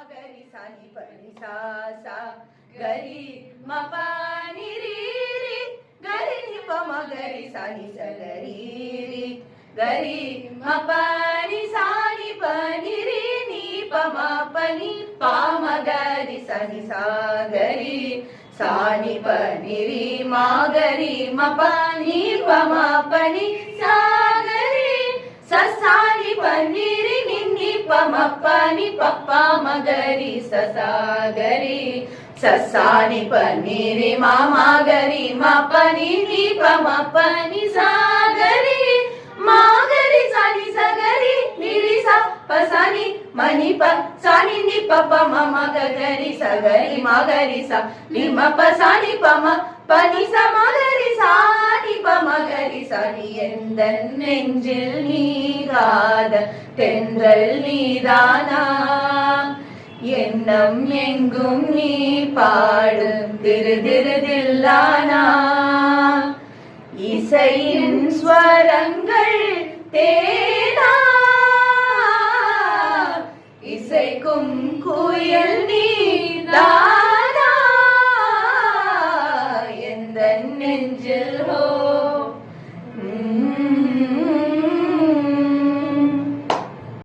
गरि सा नि प नि सा सा गरि म प नि रि रि गरि नि प म गरि सा नि स गरि रि गरि म प नि सा नि प नि रि नि प म प नि प म गरि सा नि सा गरि सा नि प नि रि म गरि म प नि प म प नि सा गरि स सा नि प नि रि नि नि प म प नि प प म गरि स सा गरि स सा नि प नि रि म म गरि म प नि नि प म प नि सा गरि म गरि सा नि स गरि नि रि सा प सा नि म नि प सा नि नि प प म म ग गरि स गरि म गरि सा नि म प सा नि प म प नि सा म गरि सा नि प म गरि सा नि எந்தன் நெஞ்சில் நீராத தென்றல் நீதானா எண்ணம் எங்கும் நீ பாடும் திரு திரு தில்லானா இசையின் ஸ்வரங்கள் தேனா இசைக்கும் குயில் நீதானா எந்தன் நெஞ்சில்